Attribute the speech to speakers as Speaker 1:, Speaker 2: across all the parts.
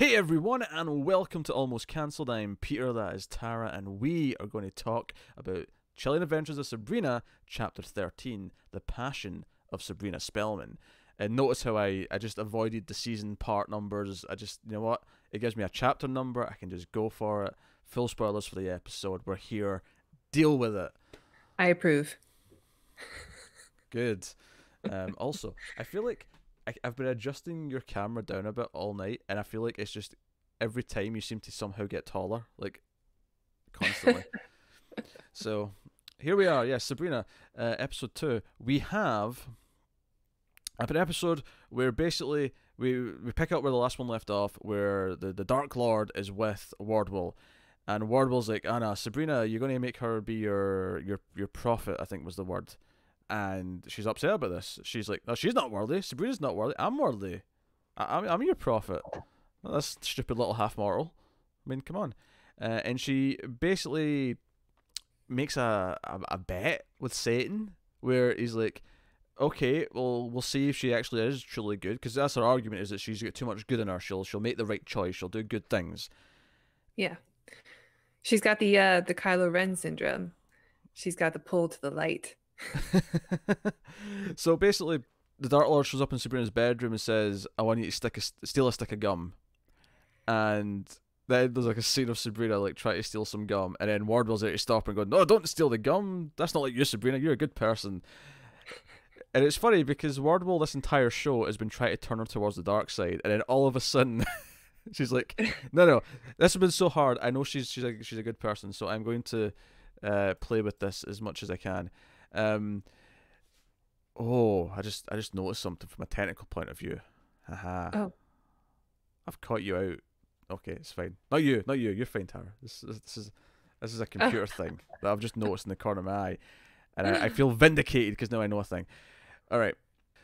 Speaker 1: Hey everyone, and welcome to Almost Cancelled. I'm Peter, that is Tara, and we are going to talk about Chilling Adventures of Sabrina, Chapter 13, The Passion of Sabrina Spellman. And notice how I just avoided the season part numbers. You know what? It gives me a chapter number, I can just go for it. Full spoilers for the episode, we're here. Deal with it.
Speaker 2: I approve.
Speaker 1: Good. Also, I feel like I've been adjusting your camera down a bit all night, and I feel like it's just every time you seem to somehow get taller, like constantly. So here we are, Sabrina, episode 2. We have an episode where basically we pick up where the last one left off, where the Dark Lord is with Wardwell, and Wardwell's like, Anna, Sabrina, you're going to make her be your prophet, I think was the word. And she's upset about this. She's like, no, she's not worthy. Sabrina's not worthy. I'm worthy. I'm your prophet. Well, that's stupid little half mortal. I mean, come on. And she basically makes a bet with Satan, where he's like, okay, well, we'll see if she actually is truly good, because that's her argument, is that she's got too much good in her. She'll make the right choice. She'll do good things.
Speaker 2: Yeah. She's got the Kylo Ren syndrome. She's got the pull to the light.
Speaker 1: So basically, the Dark Lord shows up in Sabrina's bedroom and says, I want you to steal a stick of gum. And then there's like a scene of Sabrina like trying to steal some gum, and then Wardwell's there to stop her and go, no, don't steal the gum. That's not like you, Sabrina. You're a good person. And it's funny because Wardwell this entire show has been trying to turn her towards the dark side, and then all of a sudden she's like, no, this has been so hard. I know she's a good person, so I'm going to play with this as much as I can. I just noticed something from a technical point of view. Haha.
Speaker 2: Oh.
Speaker 1: I've caught you out. Okay, it's fine. Not you. You're fine, Tara. This is a computer thing that I've just noticed in the corner of my eye, and I feel vindicated because now I know a thing. All right.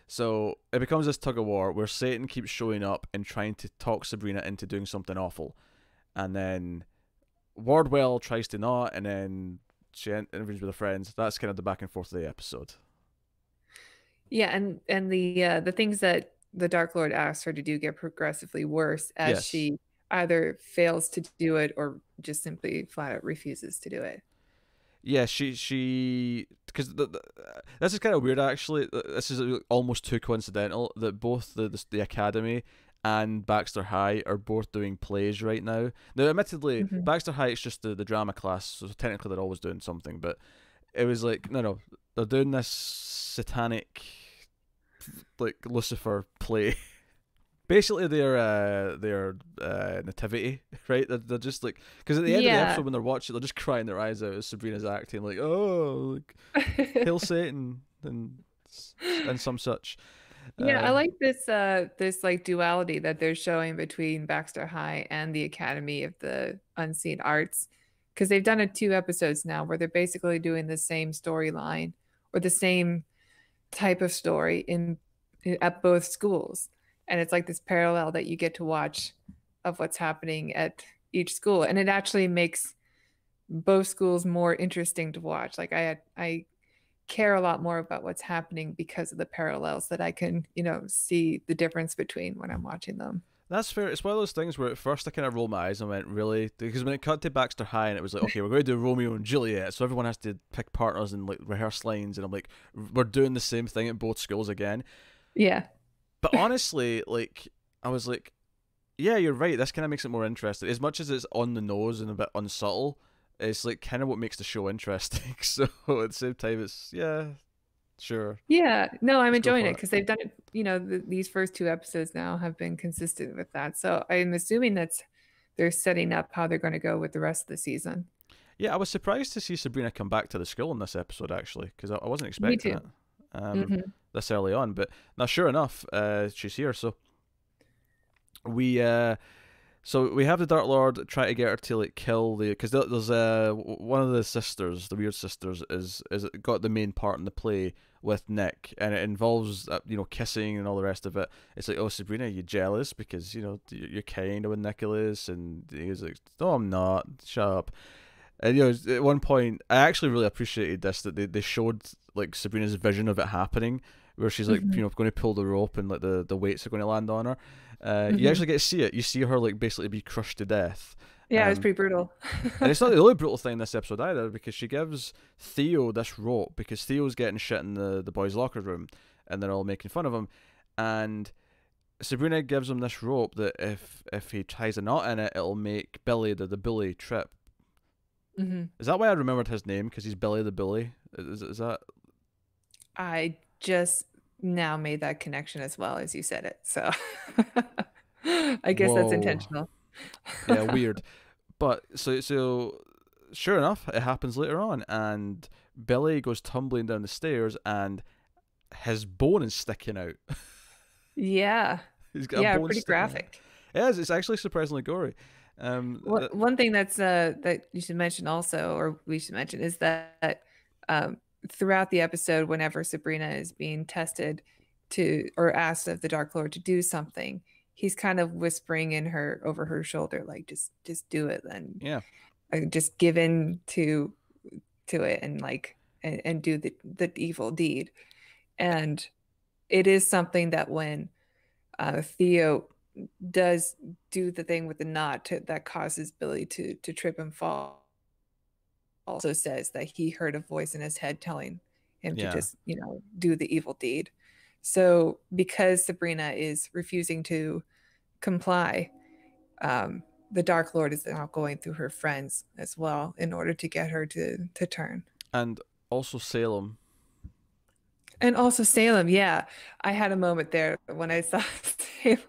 Speaker 1: So it becomes this tug of war where Satan keeps showing up and trying to talk Sabrina into doing something awful, and then Wardwell tries to not, and then she interviews with her friends. That's kind of the back and forth of the episode.
Speaker 2: Yeah, and the things that the Dark Lord asks her to do get progressively worse as she either fails to do it or just simply flat out refuses to do it.
Speaker 1: Yeah, she because this is kind of weird actually. This is almost too coincidental that both the Academy and Baxter High are both doing plays right now. Now, admittedly, Baxter High is just the drama class, so technically they're always doing something. But it was like, no, they're doing this satanic, like Lucifer play. Basically, their nativity, right? They're just like, because at the end of the episode when they're watching, they're just crying their eyes out as Sabrina's acting, like, oh, like, hail Satan and some such.
Speaker 2: Yeah, I like this like duality that they're showing between Baxter High and the Academy of the Unseen Arts, because they've done it 2 episodes now where they're basically doing the same storyline or the same type of story at both schools, and it's like this parallel that you get to watch of what's happening at each school, and it actually makes both schools more interesting to watch. Like I care a lot more about what's happening because of the parallels that I can, see the difference between when I'm watching them.
Speaker 1: That's fair. It's one of those things where at first I kind of rolled my eyes and went, really? Because when it cut to Baxter High and it was like, okay, we're going to do Romeo and Juliet, so everyone has to pick partners and like rehearse lines, and I'm like, we're doing the same thing at both schools again.
Speaker 2: Yeah.
Speaker 1: But honestly, like, I was like, yeah, you're right. This kind of makes it more interesting. As much as it's on the nose and a bit unsubtle, it's like kind of what makes the show interesting. So at the same time, it's sure.
Speaker 2: Yeah, no, I'm enjoying it because they've done it. These first 2 episodes now have been consistent with that. So I'm assuming they're setting up how they're going to go with the rest of the season.
Speaker 1: Yeah, I was surprised to see Sabrina come back to the school in this episode actually, because I wasn't expecting it this early on. But now, sure enough, she's here. So we have the Dark Lord try to get her to like kill because there's one of the sisters, the weird sisters, is got the main part in the play with Nick, and it involves kissing and all the rest of it. It's like, oh, Sabrina, you jealous because you're kind of with Nicholas, and he's like, no, I'm not. Shut up. And at one point, I actually really appreciated this, that they showed like Sabrina's vision of it happening, where she's like,
Speaker 2: Mhm.
Speaker 1: going to pull the rope and like the weights are going to land on her. You
Speaker 2: Mhm.
Speaker 1: actually get to see it. You see her like basically be crushed to death.
Speaker 2: Yeah, it was
Speaker 1: Um,
Speaker 2: pretty brutal.
Speaker 1: and it's not the only brutal thing in this episode either, because she gives Theo this rope because Theo's getting shit in the boys' locker room, and they're all making fun of him, and Sabrina gives him this rope that if he ties a knot in it, it'll make Billy the bully trip.
Speaker 2: Mhm.
Speaker 1: Is that why I remembered his name? Because he's Billy the bully. Is that?
Speaker 2: I just now made that connection as well as you said it. So I guess that's
Speaker 1: Whoa.
Speaker 2: intentional.
Speaker 1: Yeah, weird. But so sure enough, it happens later on, and Billy goes tumbling down the stairs, and his bone is sticking out.
Speaker 2: Yeah.
Speaker 1: He's got a
Speaker 2: Yeah,
Speaker 1: bone
Speaker 2: pretty
Speaker 1: sticking out.
Speaker 2: graphic.
Speaker 1: It is. It's actually surprisingly gory.
Speaker 2: One thing that you should mention also, or we should mention, is that um, throughout the episode, whenever Sabrina is being tested to or asked of the Dark Lord to do something, he's kind of whispering in her over her shoulder, like just do it, and
Speaker 1: Yeah,
Speaker 2: just give in to it, and like and do the evil deed. And it is something that when Theo does do the thing with the knot that causes Billy to trip and fall. Also says that he heard a voice in his head telling him to
Speaker 1: yeah.
Speaker 2: just, do the evil deed. So because Sabrina is refusing to comply, the Dark Lord is now going through her friends as well in order to get her to turn.
Speaker 1: And also Salem.
Speaker 2: And also Salem, yeah. I had a moment there when I saw Salem.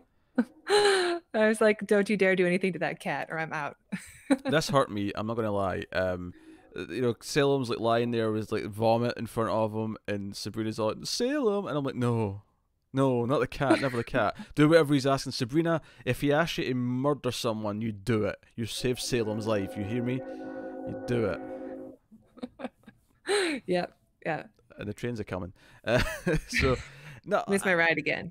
Speaker 2: I was like, don't you dare do anything to that cat or I'm out.
Speaker 1: This hurt me. I'm not gonna lie. Salem's like lying there with like vomit in front of him, and Sabrina's like Salem, and I'm like, no, no, not the cat, never the cat. Do whatever he's asking. Sabrina, if he asks you to murder someone, you do it. You save Salem's life. You hear me? You do it.
Speaker 2: Yeah, yeah.
Speaker 1: And the trains are coming. So, no,
Speaker 2: Missed my ride again.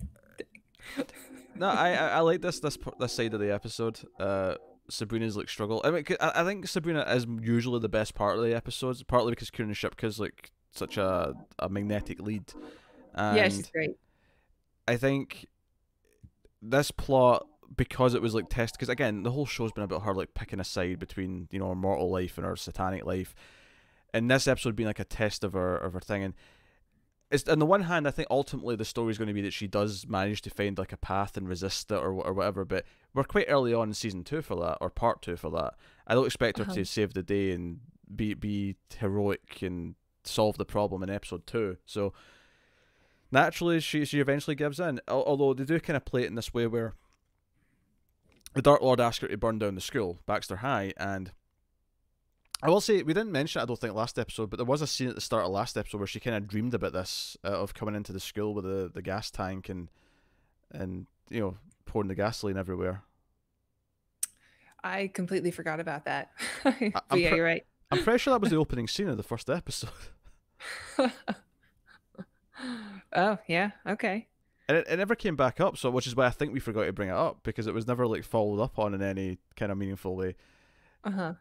Speaker 1: no, I like this side of the episode. Sabrina's like struggle. I mean, I think Sabrina is usually the best part of the episodes, partly because Kiernan Shipka's like such a magnetic lead,
Speaker 2: Yeah, she's
Speaker 1: and
Speaker 2: great.
Speaker 1: I think this plot, because it was like test, because again the whole show's been about her like picking a side between her mortal life and her satanic life, and this episode being like a test of her thing. And it's, on the one hand, I think ultimately the story is going to be that she does manage to find like a path and resist it or whatever. But we're quite early on in season 2 for that, or part 2 for that. I don't expect her
Speaker 2: Uh-huh.
Speaker 1: to save the day and be heroic and solve the problem in episode 2. So naturally, she eventually gives in. Although they do kind of play it in this way where the Dark Lord asks her to burn down the school, Baxter High, and I will say we didn't mention it, I don't think, last episode, but there was a scene at the start of last episode where she kind of dreamed about this, of coming into the school with the gas tank and pouring the gasoline everywhere.
Speaker 2: I completely forgot about that.
Speaker 1: I,
Speaker 2: But
Speaker 1: I'm
Speaker 2: yeah,
Speaker 1: pre-
Speaker 2: you're right.
Speaker 1: I'm pretty sure that was the opening scene of the first episode,
Speaker 2: Oh, yeah. Okay.
Speaker 1: and it never came back up. So, which is why I think we forgot to bring it up, because it was never like followed up on in any kind of meaningful way.
Speaker 2: Uh-huh.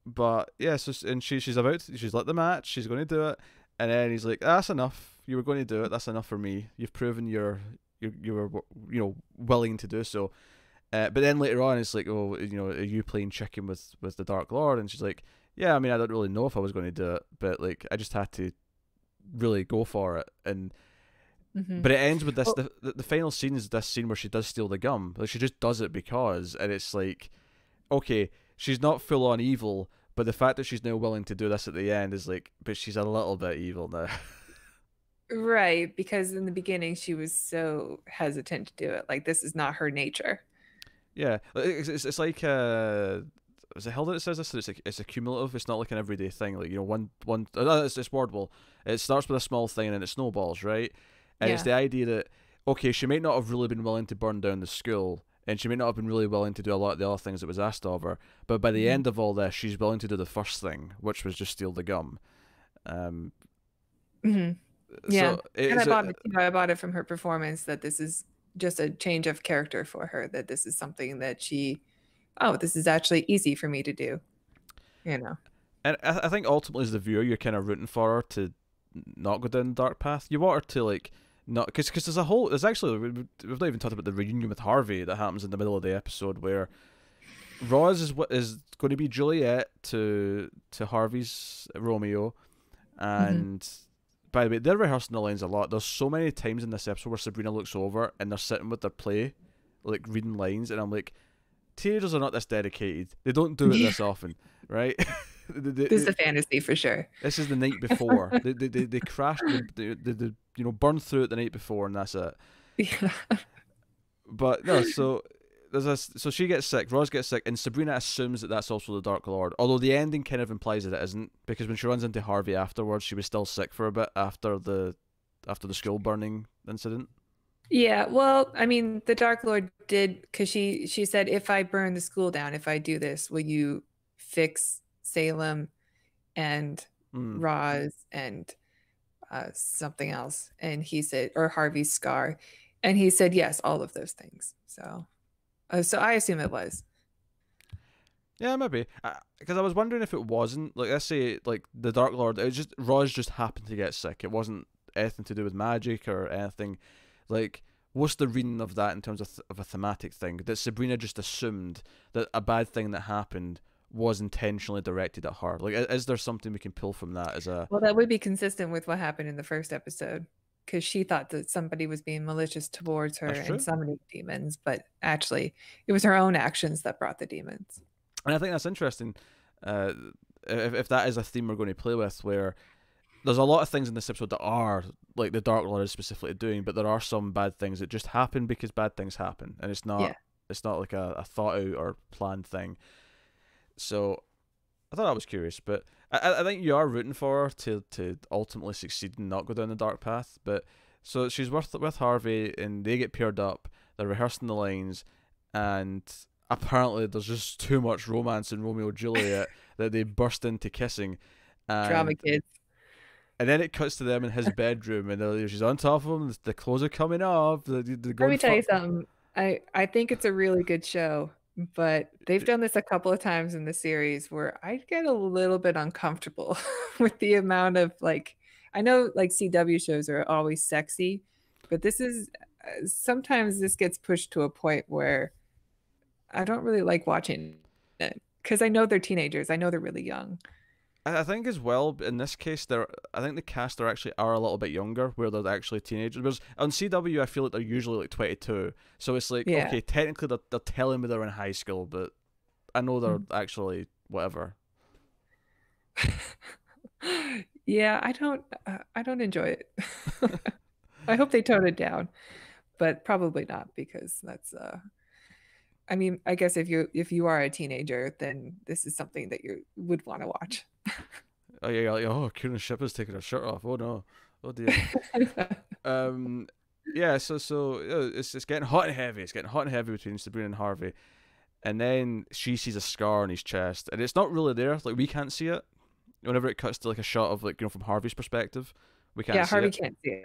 Speaker 1: But yeah, so and she's lit the match, she's going to do it, and then he's like, "That's enough. You were going to do it. That's enough for me. You've proven you were willing to do so." But then later on, it's like, "Oh, are you playing chicken with the Dark Lord?" And she's like, "Yeah, I mean, I don't really know if I was going to do it, but like, I just had to really go for it." And
Speaker 2: Mm-hmm.
Speaker 1: but it ends with this.
Speaker 2: Well,
Speaker 1: The final scene is this scene where she does steal the gum. Like, she just does it because, and it's like, okay, she's not full on evil, but the fact that she's now willing to do this at the end is like, but she's a little bit evil now.
Speaker 2: right, because in the beginning she was so hesitant to do it. Like this is not her nature.
Speaker 1: Yeah, it's like is it Hilda that says this? That it's a cumulative. It's not like an everyday thing. Like one. It's wordable. It starts with a small thing and then it snowballs, right? And it's
Speaker 2: Yeah.
Speaker 1: the idea that, okay, she might not have really been willing to burn down the school, and she may not have been really willing to do a lot of the other things that was asked of her, but by the
Speaker 2: Mhm.
Speaker 1: end of all this, she's willing to do the first thing, which was just steal the gum. Um,
Speaker 2: Mhm. Yeah.
Speaker 1: so
Speaker 2: And I
Speaker 1: it's
Speaker 2: bought
Speaker 1: a,
Speaker 2: it too. I bought it from her performance that this is just a change of character for her, that this is something that this is actually easy for me to do, you know.
Speaker 1: and I think ultimately as the viewer, you're kind of rooting for her to not go down the dark path. You want her to like not because there's actually we've not even talked about the reunion with Harvey that happens in the middle of the episode where Roz is what is going to be Juliet to Harvey's Romeo,
Speaker 2: Hmm.
Speaker 1: and by the way, they're rehearsing the lines a lot. There's so many times in this episode where Sabrina looks over and they're sitting with their play, like reading lines, and I'm like, teenagers are not this dedicated. They don't do it
Speaker 2: Yeah,
Speaker 1: this often, right?
Speaker 2: this is a fantasy for sure.
Speaker 1: This is the night before. They crashed. They burn through it the night before, and that's it.
Speaker 2: Yeah.
Speaker 1: But no, so so she gets sick, Roz gets sick, and Sabrina assumes that that's also the Dark Lord. Although the ending kind of implies that it isn't, because when she runs into Harvey afterwards, she was still sick for a bit after the school burning incident.
Speaker 2: Yeah, well, I mean, the Dark Lord did because she said, if I burn the school down, if I do this, will you fix Salem and
Speaker 1: Mm.
Speaker 2: Roz and something else? And he said, or Harvey's scar, and he said yes, all of those things. So I assume it was.
Speaker 1: Yeah, maybe. Because I was wondering if it wasn't like, let's say, like the Dark Lord. It was just Roz just happened to get sick. It wasn't anything to do with magic or anything. Like, what's the reading of that in terms of a thematic thing? That Sabrina just assumed that a bad thing that happened was intentionally directed at her. Like, is there something we can pull from that as a?
Speaker 2: Well, that would be consistent with what happened in the first episode because she thought that somebody was being malicious towards her
Speaker 1: That's
Speaker 2: and
Speaker 1: true.
Speaker 2: summoning demons, but actually it was her own actions that brought the demons.
Speaker 1: And I think that's interesting. Uh, if that is a theme we're going to play with, where there's a lot of things in this episode that are like the Dark Lord is specifically doing, but there are some bad things that just happen because bad things happen, and
Speaker 2: Yeah.
Speaker 1: it's not like a thought out or planned thing. So I thought that was curious, but I think you are rooting for her to ultimately succeed and not go down the dark path. But so she's with Harvey, and they get paired up. They're rehearsing the lines, and apparently there's just too much romance in Romeo and Juliet that they burst into kissing,
Speaker 2: Drama
Speaker 1: and
Speaker 2: kids.
Speaker 1: then it cuts to them in his bedroom, and she's on top of him. The clothes are coming off. They're
Speaker 2: Let
Speaker 1: going
Speaker 2: me tell you
Speaker 1: fuck.
Speaker 2: something. I think it's a really good show, but they've done this a couple of times in the series where I get a little bit uncomfortable with the amount of like I know like CW shows are always sexy, but this is sometimes this gets pushed to a point where I don't really like watching it because I know they're teenagers. I know they're really young.
Speaker 1: I think as well in this case, I think the cast are a little bit younger, where they're actually teenagers. Whereas on CW, I feel like they're usually like 22, so it's like,
Speaker 2: Yeah.
Speaker 1: okay, technically they're telling me they're in high school, but I know they're actually whatever.
Speaker 2: Yeah, I don't enjoy it. I hope they tone it down, but probably not because that's I mean, I guess if you are a teenager, then this is something that you would want to watch.
Speaker 1: Oh yeah, like, oh, Kiernan Shipka's taking her shirt off. Oh no, oh dear. Um, yeah, it's getting hot and heavy. It's getting hot and heavy between Sabrina and Harvey, and then she sees a scar on his chest, and it's not really there. Like, we can't see it. Whenever it cuts to like a shot of, like, from Harvey's perspective, we can't
Speaker 2: Yeah,
Speaker 1: see
Speaker 2: Harvey
Speaker 1: it,
Speaker 2: can't see it.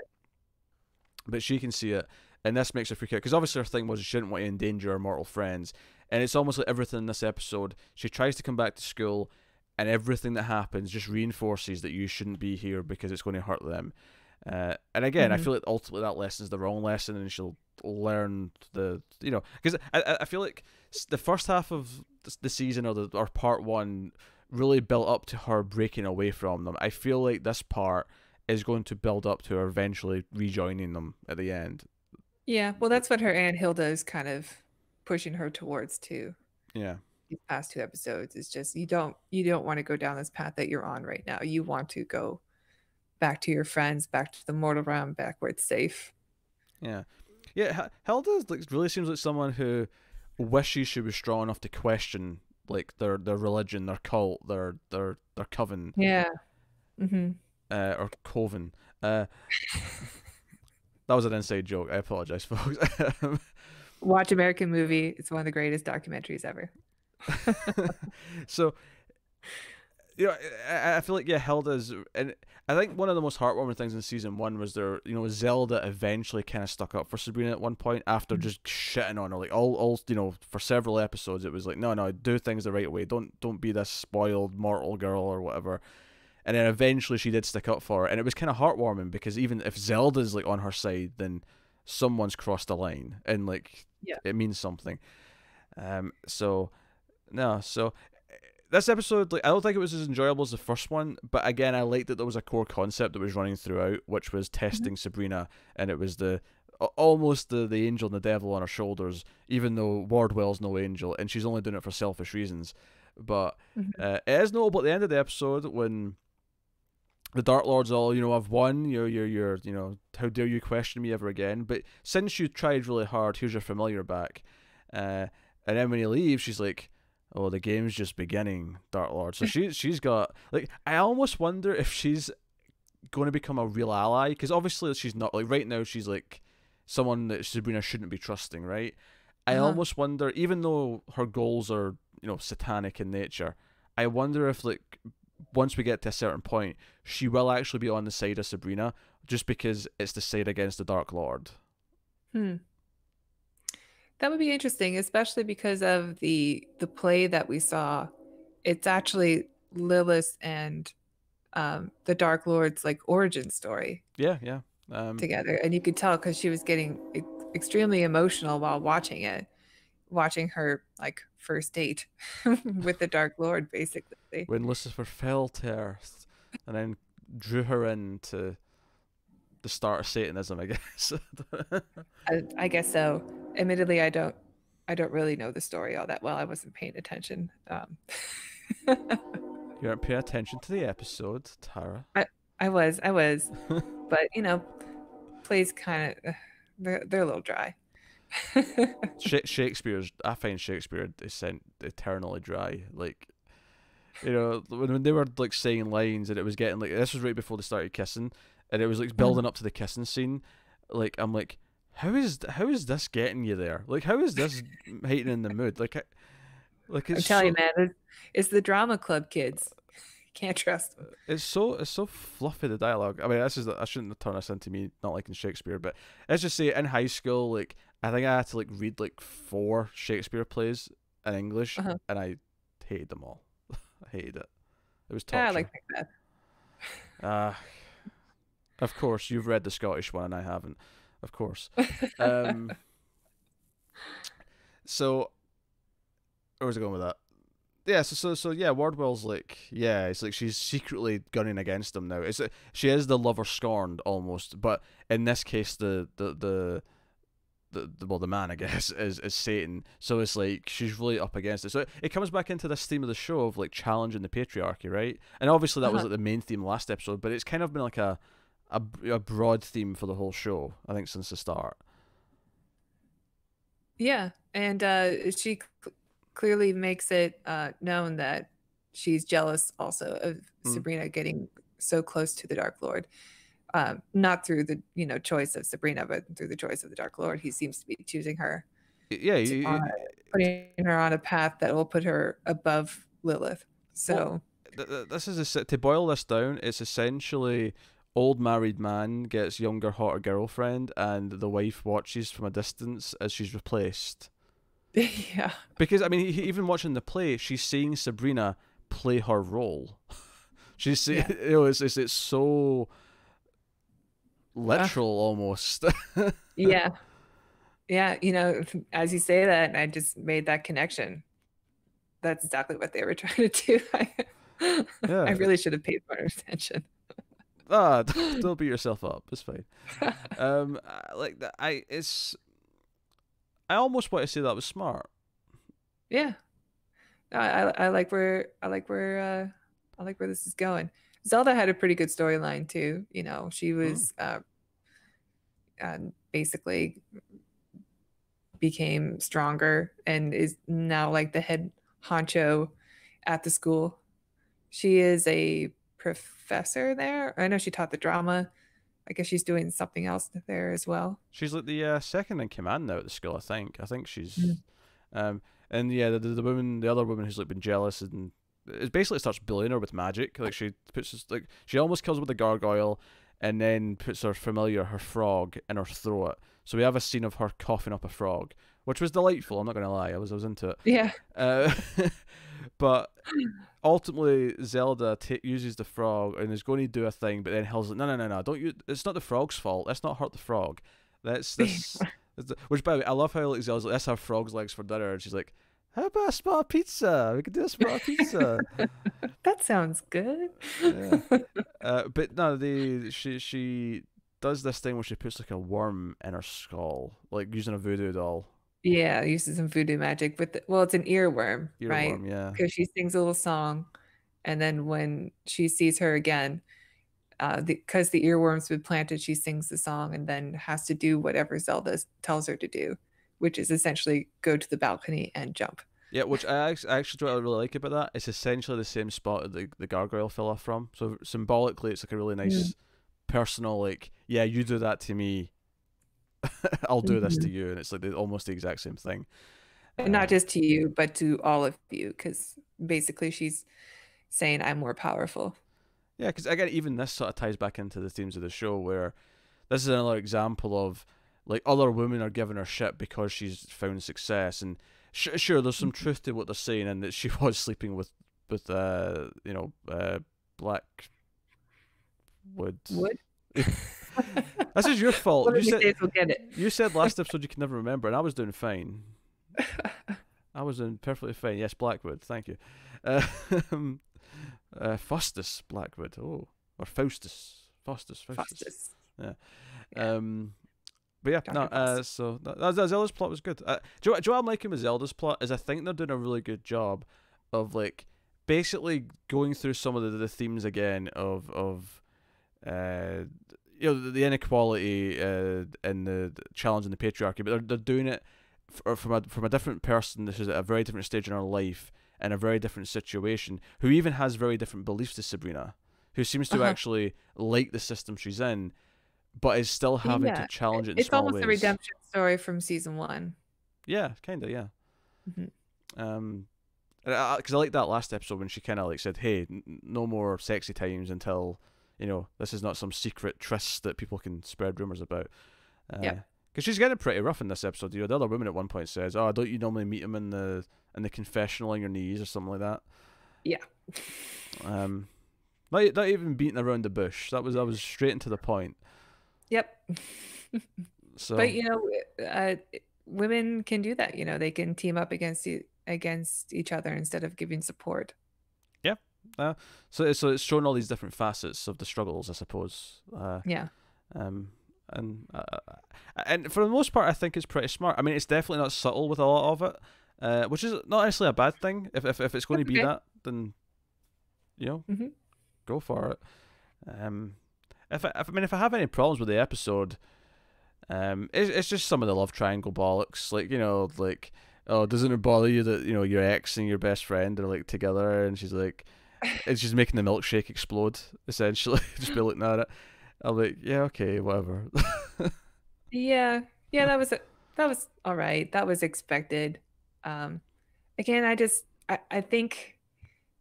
Speaker 1: but she can see it, and this makes her freak out because obviously her thing was she didn't want to endanger her mortal friends, and it's almost like everything in this episode. She tries to come back to school, and everything that happens just reinforces that you shouldn't be here because it's going to hurt them. And again, I
Speaker 2: Mhm.
Speaker 1: feel like ultimately that lesson is the wrong lesson, and she'll learn because I feel like the first half of the season or part one really built up to her breaking away from them. I feel like this part is going to build up to her eventually rejoining them at the end.
Speaker 2: Yeah, well, that's what her Aunt Hilda is kind of pushing her towards too.
Speaker 1: Yeah.
Speaker 2: These past two episodes is just you don't want to go down this path that you're on right now. You want to go back to your friends, back to the mortal realm, back where it's safe.
Speaker 1: Yeah. Yeah, Hilda like really seems like someone who wishes she was strong enough to question like their religion, their cult, their coven,
Speaker 2: Yeah. Hmm.
Speaker 1: or coven. That was an inside joke. I apologize, folks.
Speaker 2: Watch American Movie. It's one of the greatest documentaries ever.
Speaker 1: So I feel like, yeah, Hilda's, and I think one of the most heartwarming things in season one was Zelda eventually kind of stuck up for Sabrina at one point after just shitting on her, like all for several episodes. It was like, no, do things the right way. Don't be this spoiled mortal girl or whatever. and then eventually she did stick up for her, and it was kind of heartwarming because even if Zelda's like on her side, then someone's crossed a line, and like
Speaker 2: Yeah.
Speaker 1: it means something. So no, so this episode, like, I don't think it was as enjoyable as the first one, but again, I liked that there was a core concept that was running throughout, which was testing Sabrina, and it was almost the angel and the devil on her shoulders, even though Wardwell's no angel, and she's only doing it for selfish reasons. But it is notable at the end of the episode when the Dark Lords all, I've won. You're, how dare you question me ever again? But since you tried really hard, here's your familiar back. And then when he leaves, she's like, "Oh, the game's just beginning, Dark Lord." So she's got, like, I almost wonder if she's going to become a real ally, because obviously she's not, like, right now she's like someone that Sabrina shouldn't be trusting, right? I almost wonder, even though her goals are, satanic in nature, I wonder if, like, once we get to a certain point, she will actually be on the side of Sabrina, just because it's the side against the Dark Lord.
Speaker 2: That would be interesting, especially because of the play that we saw. It's actually Lilith and the Dark Lord's like origin story.
Speaker 1: Yeah.
Speaker 2: Together, and you could tell because she was getting extremely emotional while watching her like first date with the Dark Lord, basically.
Speaker 1: When Lucifer fell to earth and then drew her into the start of Satanism, I guess.
Speaker 2: I guess so. Admittedly, I don't really know the story all that well. I wasn't paying attention.
Speaker 1: You weren't paying attention to the episode, Tara.
Speaker 2: I was, but plays kind of they're a little dry.
Speaker 1: I find Shakespeare eternally dry. Like, when they were like saying lines and it was getting like, this was right before they started kissing, and it was like building up to the kissing scene. Like, I'm like, how is this getting you there? Like, how is this heightening the mood? Like it's
Speaker 2: I'm telling you, man, it's the drama club kids. Can't trust them.
Speaker 1: It's so fluffy, the dialogue. I mean, I shouldn't turn this into me not liking Shakespeare, but let's just say in high school, like, I think I had to like read like 4 Shakespeare plays in English, and I hated them all. I hated it. It was torture.
Speaker 2: I like
Speaker 1: that. Of course, you've read the Scottish one, and I haven't. Of course. So, where was I going with that? Yeah, so yeah, Wardwell's like, yeah, it's like she's secretly gunning against him now. It's she is the lover scorned almost, but in this case, the man, I guess, is Satan. So it's like she's really up against it. So it comes back into this theme of the show of like challenging the patriarchy, right? And obviously that was like the main theme last episode, but it's kind of been like a broad theme for the whole show, I think, since the start.
Speaker 2: Yeah, and she clearly makes it known that she's jealous also of Sabrina getting so close to the Dark Lord. Not through the choice of Sabrina, but through the choice of the Dark Lord. He seems to be choosing her.
Speaker 1: Yeah,
Speaker 2: putting her on a path that will put her above Lilith. So
Speaker 1: this is to boil this down, it's essentially old married man gets younger, hotter girlfriend, and the wife watches from a distance as she's replaced.
Speaker 2: Yeah.
Speaker 1: Because I mean, even watching the play, she's seeing Sabrina play her role. She's seeing, it's so literal almost.
Speaker 2: Yeah. As you say that, I just made that connection. That's exactly what they were trying to do. I really should have paid more attention.
Speaker 1: Don't beat yourself up. It's fine. Like that. I almost want to say that was smart.
Speaker 2: Yeah. I like where this is going. Zelda had a pretty good storyline too. She was basically became stronger and is now like the head honcho at the school. She is a professor there. I know she taught the drama. I guess she's doing something else there as well.
Speaker 1: She's like the second in command now at the school, I think. I think she's and yeah, the other woman who's like been jealous and it basically starts bullying her with magic. Like she almost kills her with a gargoyle and then puts her frog in her throat. So we have a scene of her coughing up a frog, which was delightful. I'm not gonna lie, I was into it.
Speaker 2: Yeah.
Speaker 1: But ultimately, Zelda uses the frog and is going to do a thing, but then Hill's like, no, don't you? It's not the frog's fault. Let's not hurt the frog. That's this. Which, by the way, I love how like Zelda's like, let's have frog's legs for dinner, and she's like, how about a small pizza? We could do a small pizza.
Speaker 2: That sounds good.
Speaker 1: Yeah. But no, she does this thing where she puts like a worm in her skull, like using a voodoo doll.
Speaker 2: Yeah, uses some voodoo magic with well, it's an earworm, right?
Speaker 1: Earworm, yeah.
Speaker 2: Because she sings a little song, and then when she sees her again, because the earworm's been planted, she sings the song and then has to do whatever Zelda tells her to do, which is essentially go to the balcony and jump.
Speaker 1: Yeah, which I actually what I really like about that. It's essentially the same spot that the gargoyle fell off from. So symbolically, it's like a really nice personal, like, yeah, you do that to me, I'll do this to
Speaker 2: Mhm.
Speaker 1: you, and it's like almost the exact same thing.
Speaker 2: And not just to you, but to all of you, because basically she's saying, I'm more powerful.
Speaker 1: Yeah, because again, even this sort of ties back into the themes of the show, where this is another example of like other women are giving her shit because she's found success, and sure, there's some truth to what they're saying, and that she was sleeping with Blackwood.
Speaker 2: Would?
Speaker 1: This is your fault.
Speaker 2: One of these days we'll get it.
Speaker 1: You said last episode you could never remember, and I was doing fine. I was doing perfectly fine. Yes, Blackwood. Thank you. Faustus Blackwood. Oh, or Faustus. Faustus.
Speaker 2: Faustus.
Speaker 1: Yeah.
Speaker 2: Yeah.
Speaker 1: But yeah,
Speaker 2: Dr.
Speaker 1: no.
Speaker 2: Faustus.
Speaker 1: So that Zelda's plot was good. Do you know what I'm liking with Zelda's plot is I think they're doing a really good job of like basically going through some of the themes again of uh the inequality and the challenge in the patriarchy, but they're doing it from a different person. This is at a very different stage in her life in a very different situation, who even has very different beliefs to Sabrina, who seems to actually like the system she's in, but is still having to
Speaker 2: Yeah,
Speaker 1: challenge it in
Speaker 2: it's
Speaker 1: small
Speaker 2: almost a
Speaker 1: ways.
Speaker 2: redemption story from season one.
Speaker 1: Yeah, kind of, yeah.
Speaker 2: Mhm.
Speaker 1: Because I like that last episode when she kind of like said, "Hey, no more sexy times until this is not some secret tryst that people can spread rumors about."
Speaker 2: Yeah.
Speaker 1: Because she's getting pretty rough in this episode. The other woman at one point says, "Oh, don't you normally meet him in the confessional on your knees or something like that?"
Speaker 2: Yeah.
Speaker 1: Not even beating around the bush. That was straight into the point.
Speaker 2: Yep.
Speaker 1: So,
Speaker 2: But women can do that. They can team up against each other instead of giving support.
Speaker 1: yeah. So it's showing all these different facets of the struggles, I suppose.
Speaker 2: Yeah.
Speaker 1: Um, and for the most part, I think it's pretty smart. I mean, it's definitely not subtle with a lot of it, which is not necessarily a bad thing. If it's going to be
Speaker 2: Okay.
Speaker 1: that, then
Speaker 2: Hmm.
Speaker 1: go for it. If I have any problems with the episode, it's just some of the love triangle bollocks. Like like, oh, doesn't it bother you that your ex and your best friend are like together, and she's like, it's just making the milkshake explode essentially. Just be looking at it. I'm like, yeah, okay, whatever.
Speaker 2: Yeah. Yeah, that was all right. That was expected. Um, Again, I think,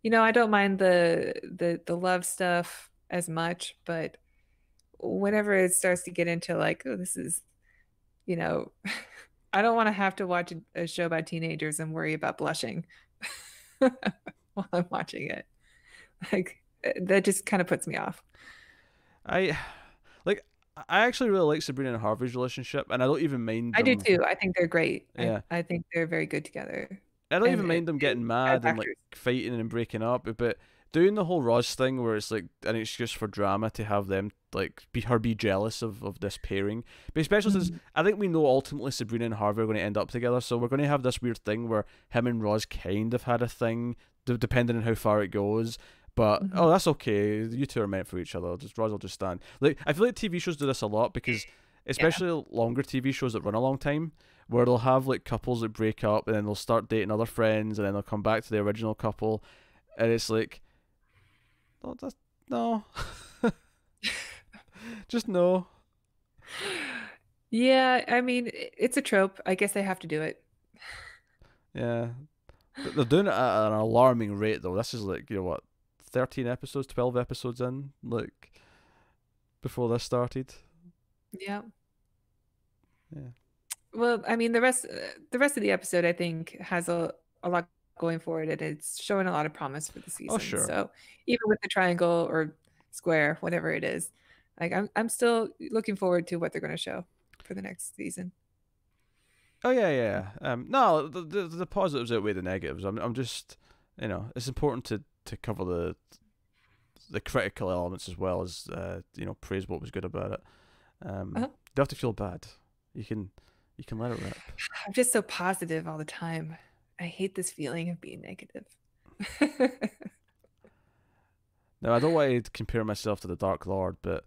Speaker 2: I don't mind the love stuff as much, but whenever it starts to get into like, oh, this is, you know, I don't want to have to watch a show about teenagers and worry about blushing while I'm watching it. Like that just kind of puts me off.
Speaker 1: I like. I actually really like Sabrina and Harvey's relationship, and I don't even mind
Speaker 2: I do
Speaker 1: them.
Speaker 2: too. I think they're great. I,
Speaker 1: Yeah,
Speaker 2: I think they're very good together.
Speaker 1: I don't
Speaker 2: And
Speaker 1: even mind them getting
Speaker 2: as
Speaker 1: mad and like
Speaker 2: actors.
Speaker 1: fighting and breaking up, but doing the whole Roz thing where it's like an excuse for drama to have them like be jealous of this pairing. But especially since
Speaker 2: Mhm.
Speaker 1: I think we know ultimately Sabrina and Harvey are going to end up together, so we're going to have this weird thing where him and Roz kind of had a thing, depending on how far it goes. But
Speaker 2: Mhm.
Speaker 1: oh, that's okay. You two are meant for each other. Just Roz will just stand. Like I feel like TV shows do this a lot because,
Speaker 2: Yeah.
Speaker 1: especially longer TV shows that run a long time, where they'll have like couples that break up and then they'll start dating other friends and then they'll come back to the original couple, and it's like, no, no, just no.
Speaker 2: Yeah, I mean, it's a trope. I guess they have to do it.
Speaker 1: Yeah, they're doing it at an alarming rate though. This is like what, 13 episodes, 12 episodes in, like before this started.
Speaker 2: Yeah.
Speaker 1: Yeah.
Speaker 2: Well, I mean, the rest of the episode, I think, has a lot going forward, and it's showing a lot of promise for the
Speaker 1: Oh,
Speaker 2: season.
Speaker 1: sure.
Speaker 2: So even with the triangle or square, whatever it is, like I'm still looking forward to what they're going to show for the next season.
Speaker 1: Oh yeah, yeah. No, the positives outweigh the negatives. I'm just, it's important to cover the critical elements as well as praise what was good about it.
Speaker 2: Uh-huh.
Speaker 1: Don't have to feel bad. You can let it rip.
Speaker 2: I'm just so positive all the time. I hate this feeling of being negative.
Speaker 1: Now I don't want to compare myself to the Dark Lord, but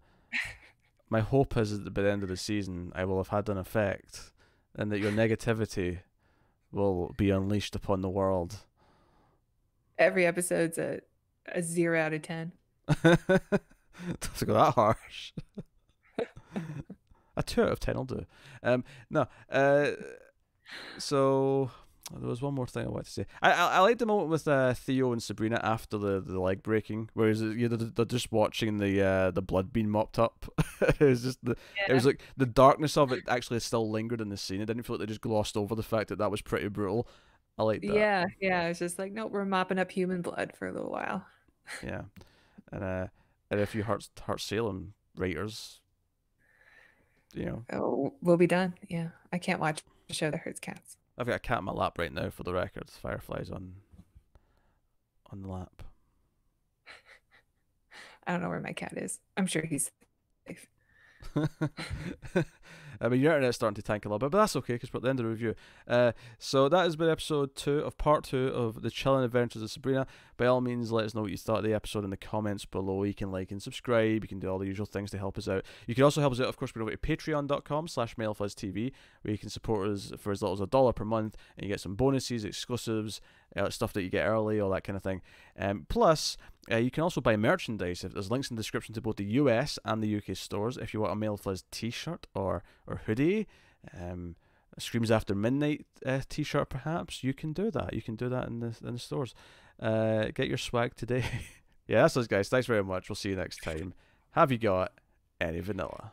Speaker 1: my hope is that by the end of the season I will have had an effect, and that your negativity will be unleashed upon the world.
Speaker 2: Every episode's a 0 out of 10.
Speaker 1: Don't go that harsh. A 2 out of 10 will do. No. So there was one more thing I wanted to say. I liked the moment with Theo and Sabrina after the leg breaking, whereas they're just watching the blood being mopped up. It was just it was like the darkness of it actually still lingered in the scene. I didn't feel like they just glossed over the fact that was pretty brutal. I like that.
Speaker 2: Yeah, yeah. It's just like, nope, we're mopping up human blood for a little while.
Speaker 1: Yeah, and if you hurt Salem writers,
Speaker 2: Oh, we'll be done. Yeah, I can't watch a show that hurts cats.
Speaker 1: I've got a cat in my lap right now for the record. Fireflies on the lap.
Speaker 2: I don't know where my cat is. I'm sure he's safe.
Speaker 1: I mean, your internet's starting to tank a little bit, but that's okay because we're at the end of the review. So that has been episode 2 of part 2 of the Chilling Adventures of Sabrina. By all means, let us know what you thought of the episode in the comments below. You can like and subscribe. You can do all the usual things to help us out. You can also help us out, of course, by over to patreon.com/MailFuzzTV, where you can support us for as little as $1 per month, and you get some bonuses, exclusives, stuff that you get early, all that kind of thing. Plus, you can also buy merchandise. There's links in the description to both the US and the UK stores. If you want a Mail Fuzz t-shirt or hoodie, Screams After Midnight t-shirt perhaps, you can do that. You can do that in the stores. Get your swag today. Yeah, that's us guys. Thanks very much. We'll see you next time. Have you got any vanilla?